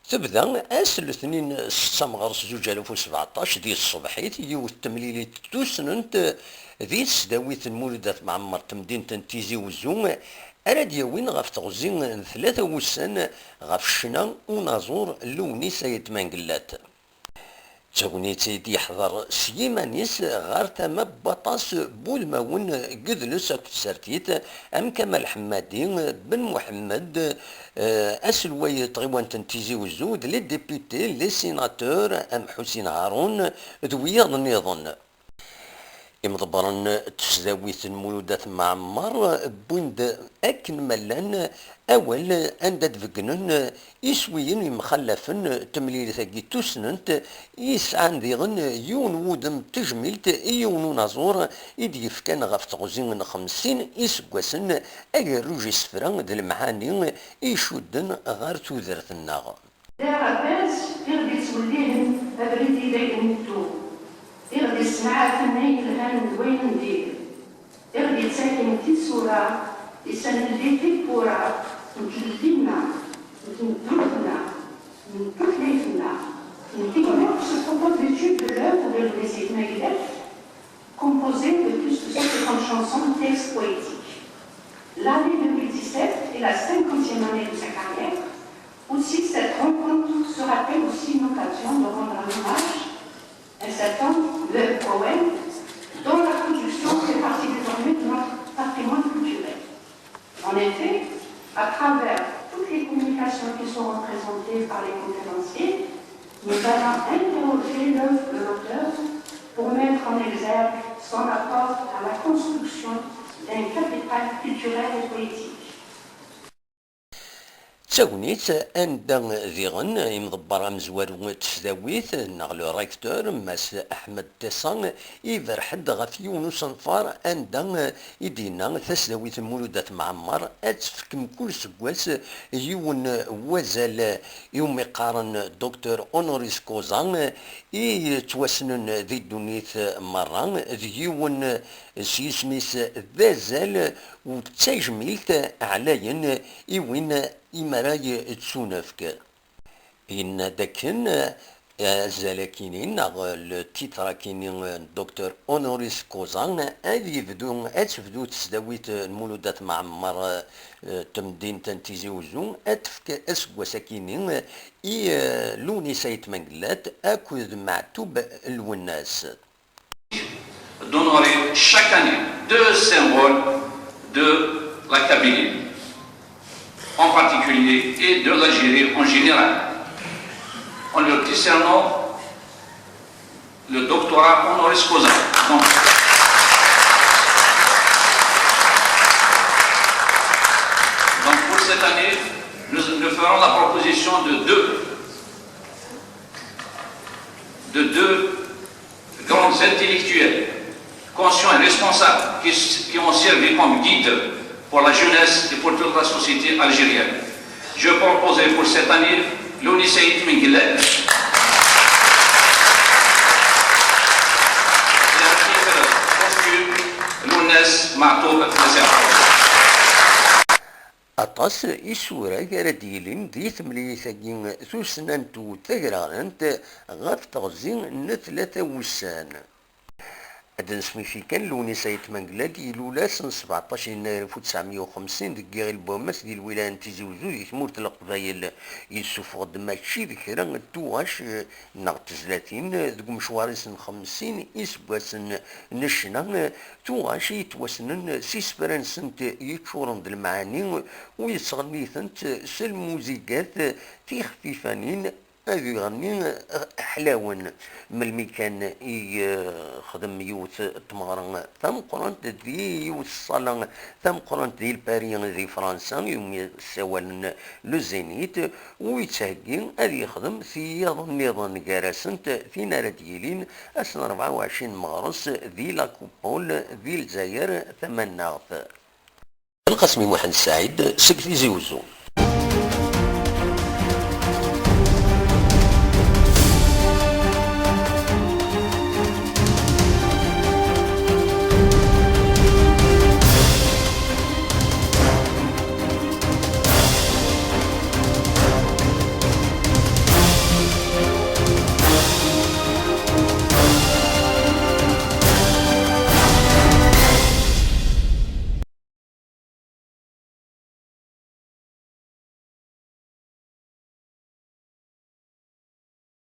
تبدا أس الاثنين 6 مغرس 2017 ديال الصباحيت يوث تمليليت توسننت ذي سداويت المولدات معمر تمدينة تيزي وزو أراد يوين غاف تغزين 3 وسان غاف الشنا ونازور اللوني سيد مانقلات تغنيتي دي يحضر سيمانيس غار تما بطاس بولماون قدلس سرتيت ام كمال حمادي بن محمد اسلوي طغيوان تنتيزي وزود لي ديبيتي لي سيناتور ام حسين هارون ذويا النظام إمضبرن تسداويت المولودات معمر بوند أكن ملان أول أندد فقنن يسوين يمخلفن تمليل ثقي توسننت يسعان ذيغن يون وودم تجميلت يون نازور إدي يفكان غاف تغزين 50 يسقوسن أجر روجي سفران ذي المعاني يشودن غار توذرت الناغ. غادي يسمعها فنان الهان وين ندير غادي تساكن في الصورة يسند لي في الكورة نتلفينا نتنطلقنا نتكلفنا نتكلف se propose d'études de l'œuvre de Louis Maguilef composée de plus de 150 chansons de textes poétiques. L'année 2017 est la 50e année de sa carrière. Aussi cette rencontre sera-t-elle aussi une occasion de rendre un hommage un certain le poème dont la production fait partie désormais de notre patrimoine culturel. En effet, à travers toutes les communications qui sont représentées par les conférenciers, nous allons interroger l'œuvre de l'auteur pour mettre en exergue son apport à la construction d'un capital culturel et poétique. تاونيت أندا ذيغن يمضبر مزوار تسداويت نغلو رايكتور ماس أحمد تيسان إيفر حد غاف يونس نفار أندا يدينا تسداويت المولودات معمر أتفكم كل سكواس يون وزال يوم يقارن دكتور أونوريس كوزان تواسنن ذي دونيت مرة ذيون سيسميس ذازال وتجميلت عليا يوين إمراي تسونفك إن داكن زالكينين التيترا كينين دكتور أونوريس كوزان هذه أتفدو تسداويت المولودات معمر تمدين تنتيزي وزون أتفك أسقوا ساكينين لوني سايت منقلات أكوذ معتوب الوناس d'honorer chaque année 2 symboles de la Kabylie en particulier et de l'Algérie en général, en leur discernant le doctorat honoris causa. Donc pour cette année, nous ferons la proposition de deux grands intellectuels, conscients et responsables, qui ont servi comme guide pour la jeunesse et pour toute la société algérienne. Je proposais pour cette année Louni Saïd Menguillet et un titre posthume Lounès Matoub Nasser. أطاس إسورة كارديلين دي ثمليثاكين ثوسنانتو تقرانت غاف تغزين نثلاثة وسان هذا نسمي في كان لوني سايت منقلادي لولا سن 17 يناير 1950 دكيغي البوماس ديال الولاية تيزي وزو ديك مورت القبايل يسوفغد ماشي ذكرا توغاش ناغ تزلاتين دك مشواري سن 50 يسبواسن نشنا توغاش يتواسنن سيسبران سنت يتشورن د المعاني ويصغنيثنت سلموزيكات تيخفيفانين هذا يغني حلاون ملي كان يخدم يوث تمغرن ثم قرنت دي يوث الصالة ثم قرنت دي الباريان دي فرنسا يوم سوالن لو زينيت ويتهجي هذا يخدم في نظام كارسنت في نار ديالين أسن 24 مغرس ذي لاكوبول ذي الجزائر 8 القسمي محمد سعيد سكتي زيوزو.